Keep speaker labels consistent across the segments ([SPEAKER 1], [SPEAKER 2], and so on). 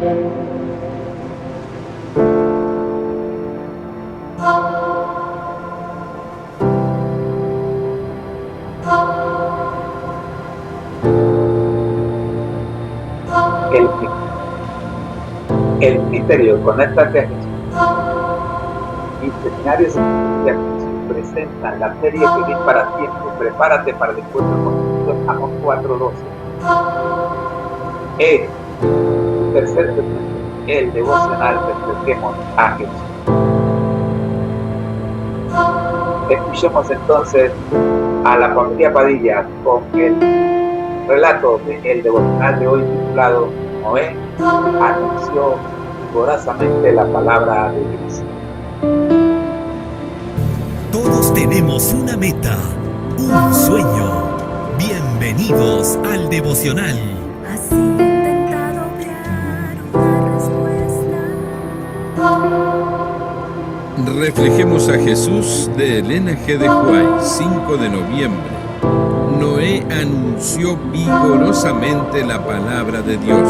[SPEAKER 1] El, el misterio, conéctate a Jesús. Mis seminarios de Jesús presentan la serie Feliz para Siempre. Prepárate para el encuentro con Dios. Amos 4:12. Tercer segmento, el devocional. Presentemos a Jesús. Escuchemos entonces a la familia Padilla con el relato del devocional de hoy titulado Noé anunció vigorosamente la palabra de Dios.
[SPEAKER 2] Todos tenemos una meta, un sueño. Bienvenidos al devocional.
[SPEAKER 3] Has intentado crear una respuesta.
[SPEAKER 4] Reflejemos a Jesús de Elena G. de Huay, 5 de noviembre. Noé anunció vigorosamente la palabra de Dios.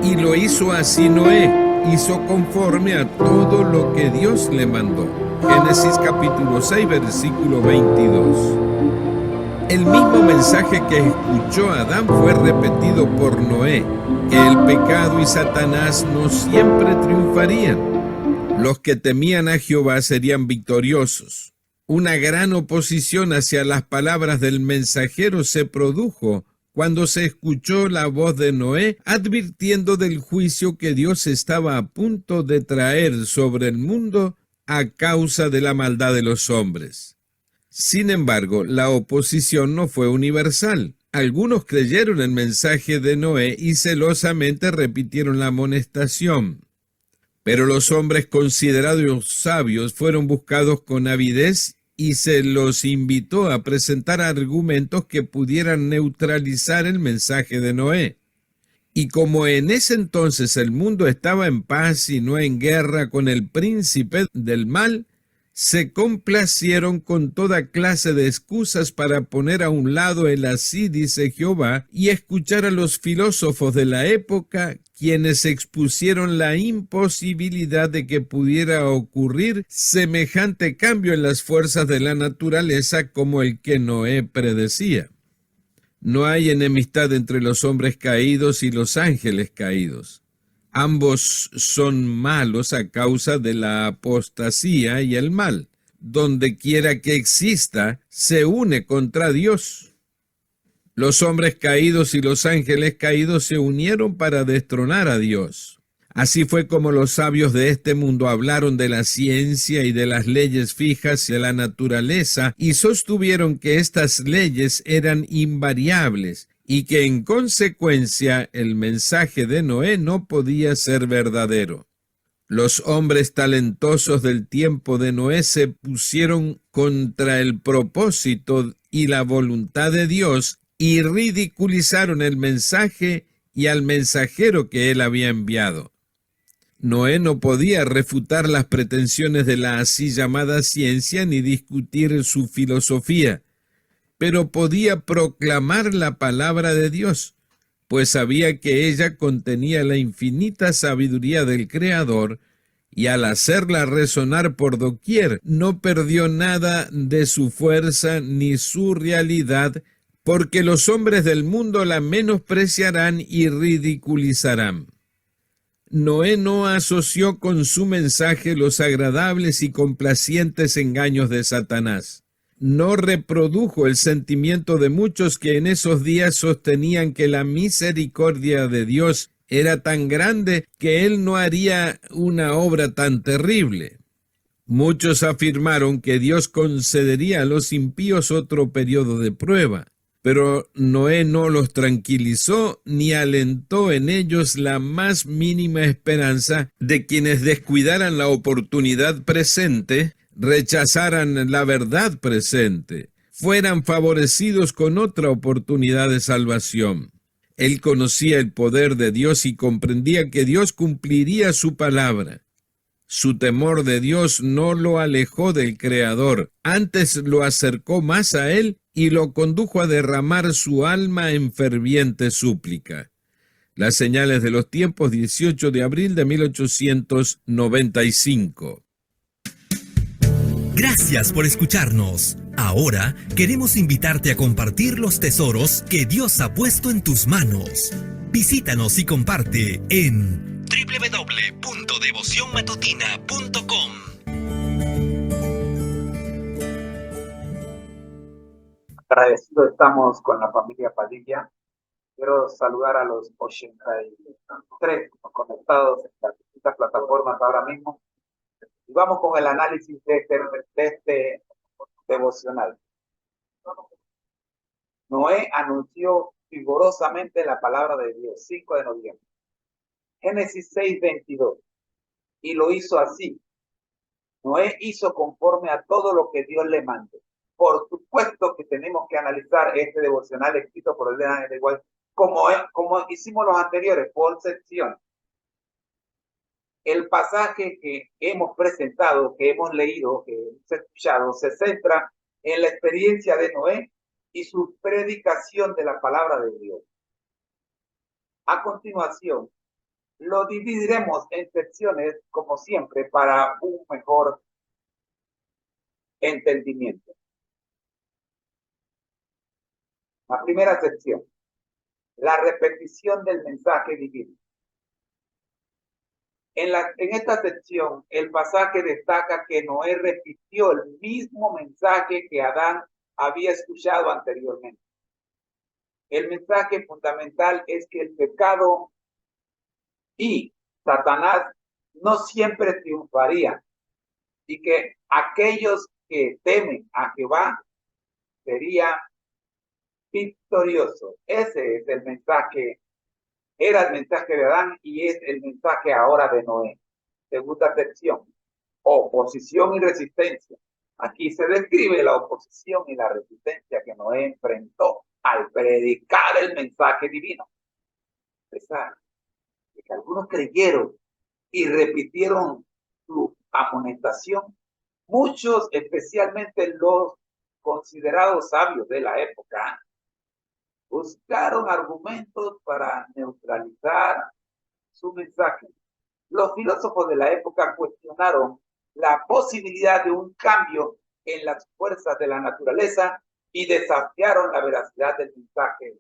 [SPEAKER 4] Y lo hizo así Noé, hizo conforme a todo lo que Dios le mandó. Génesis capítulo 6, versículo 22. El mismo mensaje que escuchó Adán fue repetido por Noé, que el pecado y Satanás no siempre triunfarían. Los que temían a Jehová serían victoriosos. Una gran oposición hacia las palabras del mensajero se produjo cuando se escuchó la voz de Noé advirtiendo del juicio que Dios estaba a punto de traer sobre el mundo a causa de la maldad de los hombres. Sin embargo, la oposición no fue universal. Algunos creyeron el mensaje de Noé y celosamente repitieron la amonestación. Pero los hombres considerados sabios fueron buscados con avidez y se los invitó a presentar argumentos que pudieran neutralizar el mensaje de Noé. Y como en ese entonces el mundo estaba en paz y no en guerra con el príncipe del mal, se complacieron con toda clase de excusas para poner a un lado el así dice Jehová y escuchar a los filósofos de la época, quienes expusieron la imposibilidad de que pudiera ocurrir semejante cambio en las fuerzas de la naturaleza como el que Noé predecía. No hay enemistad entre los hombres caídos y los ángeles caídos. Ambos son malos a causa de la apostasía y el mal. Donde quiera que exista, se une contra Dios. Los hombres caídos y los ángeles caídos se unieron para destronar a Dios. Así fue como los sabios de este mundo hablaron de la ciencia y de las leyes fijas de la naturaleza y sostuvieron que estas leyes eran invariables y que en consecuencia el mensaje de Noé no podía ser verdadero. Los hombres talentosos del tiempo de Noé se pusieron contra el propósito y la voluntad de Dios y ridiculizaron el mensaje y al mensajero que él había enviado. Noé no podía refutar las pretensiones de la así llamada ciencia ni discutir su filosofía, pero podía proclamar la palabra de Dios, pues sabía que ella contenía la infinita sabiduría del Creador, y al hacerla resonar por doquier, no perdió nada de su fuerza ni su realidad, porque los hombres del mundo la menospreciarán y ridiculizarán. Noé no asoció con su mensaje los agradables y complacientes engaños de Satanás. No reprodujo el sentimiento de muchos que en esos días sostenían que la misericordia de Dios era tan grande que él no haría una obra tan terrible. Muchos afirmaron que Dios concedería a los impíos otro periodo de prueba, pero Noé no los tranquilizó ni alentó en ellos la más mínima esperanza de quienes descuidaran la oportunidad presente, rechazaran la verdad presente, fueran favorecidos con otra oportunidad de salvación. Él conocía el poder de Dios y comprendía que Dios cumpliría su palabra. Su temor de Dios no lo alejó del Creador, antes lo acercó más a Él y lo condujo a derramar su alma en ferviente súplica. Las señales de los tiempos, 18 de abril de 1895.
[SPEAKER 2] Gracias por escucharnos. Ahora queremos invitarte a compartir los tesoros que Dios ha puesto en tus manos. Visítanos y comparte en www.devocionmatutina.com.
[SPEAKER 1] Agradecidos estamos con la familia Padilla. Quiero saludar a los 83 conectados en las distintas plataformas ahora mismo. Y vamos con el análisis de este devocional. Noé anunció vigorosamente la palabra de Dios, 5 de noviembre. Génesis 6:22. Y lo hizo así. Noé hizo conforme a todo lo que Dios le mandó. Por supuesto que tenemos que analizar este devocional escrito por Elena G. White, como hicimos los anteriores, por sección. El pasaje que hemos presentado, que hemos leído, que hemos escuchado, se centra en la experiencia de Noé y su predicación de la palabra de Dios. A continuación, lo dividiremos en secciones, como siempre, para un mejor entendimiento. La primera sección, la repetición del mensaje divino. En esta sección, el pasaje destaca que Noé repitió el mismo mensaje que Adán había escuchado anteriormente. El mensaje fundamental es que el pecado y Satanás no siempre triunfarían y que aquellos que temen a Jehová serían victoriosos. Ese es el mensaje. Era el mensaje de Adán y es el mensaje ahora de Noé. Segunda sección, oposición y resistencia. Aquí se describe la oposición y la resistencia que Noé enfrentó al predicar el mensaje divino. A pesar de que algunos creyeron y repitieron su amonestación, muchos, especialmente los considerados sabios de la época, buscaron argumentos para neutralizar su mensaje. Los filósofos de la época cuestionaron la posibilidad de un cambio en las fuerzas de la naturaleza y desafiaron la veracidad del mensaje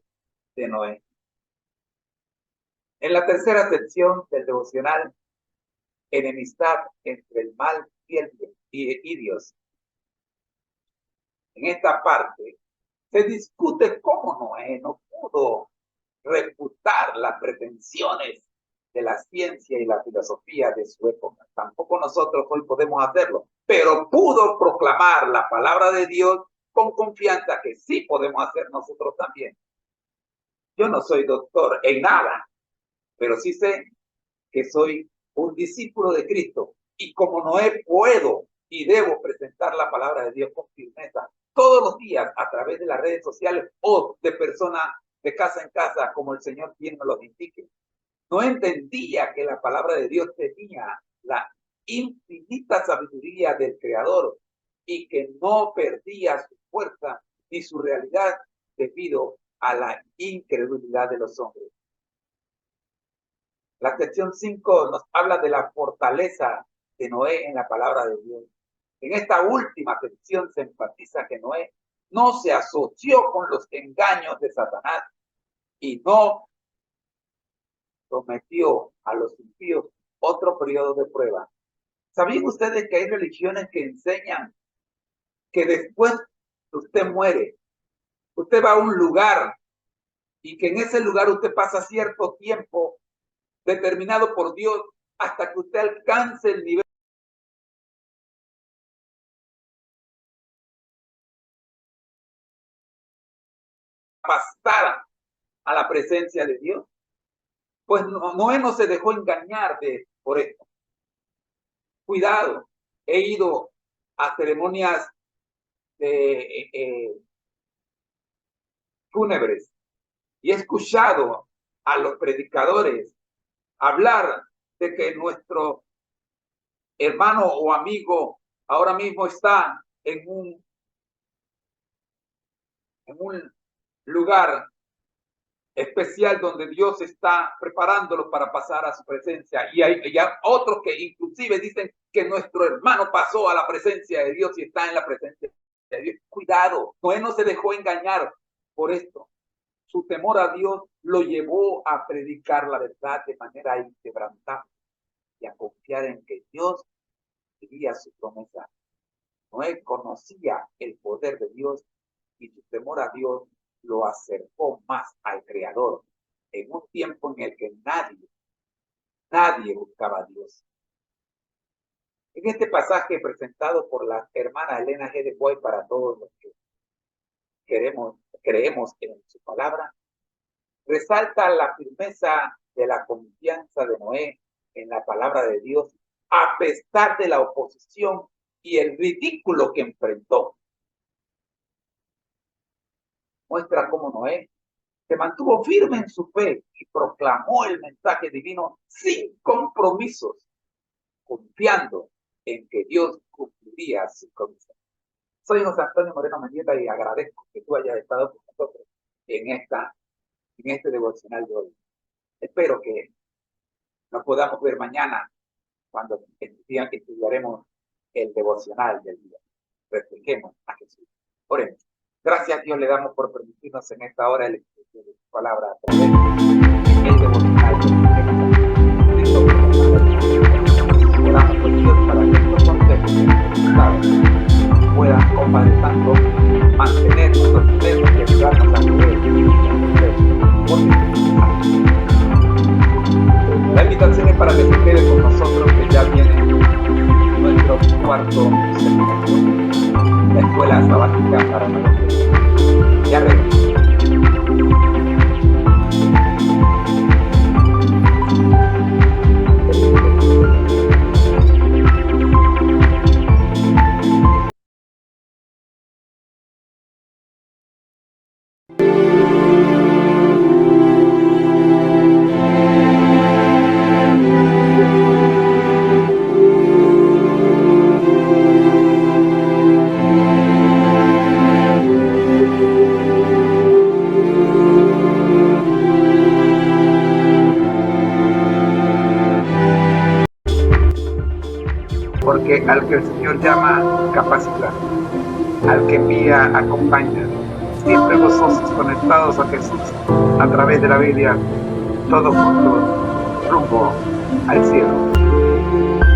[SPEAKER 1] de Noé. En la tercera sección del devocional, enemistad entre el mal y el bien y Dios. En esta parte se discute cómo Noé no pudo refutar las pretensiones de la ciencia y la filosofía de su época. Tampoco nosotros hoy podemos hacerlo, pero pudo proclamar la palabra de Dios con confianza que sí podemos hacer nosotros también. Yo no soy doctor en nada, pero sí sé que soy un discípulo de Cristo y como Noé puedo y debo presentar la palabra de Dios con firmeza todos los días a través de las redes sociales o de personas de casa en casa, como el Señor quien me lo indique. No entendía que la palabra de Dios tenía la infinita sabiduría del Creador y que no perdía su fuerza ni su realidad debido a la incredulidad de los hombres. La sección 5 nos habla de la fortaleza de Noé en la palabra de Dios. En esta última sección se enfatiza que Noé no se asoció con los engaños de Satanás y no sometió a los impíos otro periodo de prueba. ¿Sabían ustedes que hay religiones que enseñan que después que usted muere, usted va a un lugar y que en ese lugar usted pasa cierto tiempo determinado por Dios hasta que usted alcance el nivel de pasar a la presencia de Dios? Pues Noé no se dejó engañar por esto. Cuidado, he ido a ceremonias fúnebres y he escuchado a los predicadores hablar de que nuestro hermano o amigo ahora mismo está en un lugar especial donde Dios está preparándolos para pasar a su presencia. Y hay otros que inclusive dicen que nuestro hermano pasó a la presencia de Dios y está en la presencia de Dios. Cuidado, Noé no se dejó engañar por esto. Su temor a Dios lo llevó a predicar la verdad de manera inquebrantable y a confiar en que Dios cumpliría su promesa. Noé conocía el poder de Dios y su temor a Dios lo acercó más al Creador en un tiempo en el que nadie buscaba a Dios. En este pasaje presentado por la hermana Elena G. de White para todos los que creemos en su palabra, resalta la firmeza de la confianza de Noé en la palabra de Dios a pesar de la oposición y el ridículo que enfrentó. Muestra cómo Noé se mantuvo firme en su fe y proclamó el mensaje divino sin compromisos, confiando en que Dios cumpliría su promesa. Soy José Antonio Moreno Mendieta y agradezco que tú hayas estado con nosotros en este devocional de hoy. Espero que nos podamos ver mañana cuando estudiaremos el devocional del día. Reflejemos a Jesús. Oremos. Gracias a Dios le damos por permitirnos en esta hora el estudio de su palabra a través del devocional del día. Oramos por Dios para que estos consejos puedan, oh Padre Santo, mantenernos, sostenernos y ayudarnos a creer. La invitación es para que se quede con nosotros, que ya viene nuestro cuarto seminario, la escuela sabática para nosotros. Ya regresamos. Porque al que el Señor llama, capacita, al que envía, acompaña. Siempre gozosos, conectados a Jesús a través de la Biblia, todos juntos rumbo al cielo.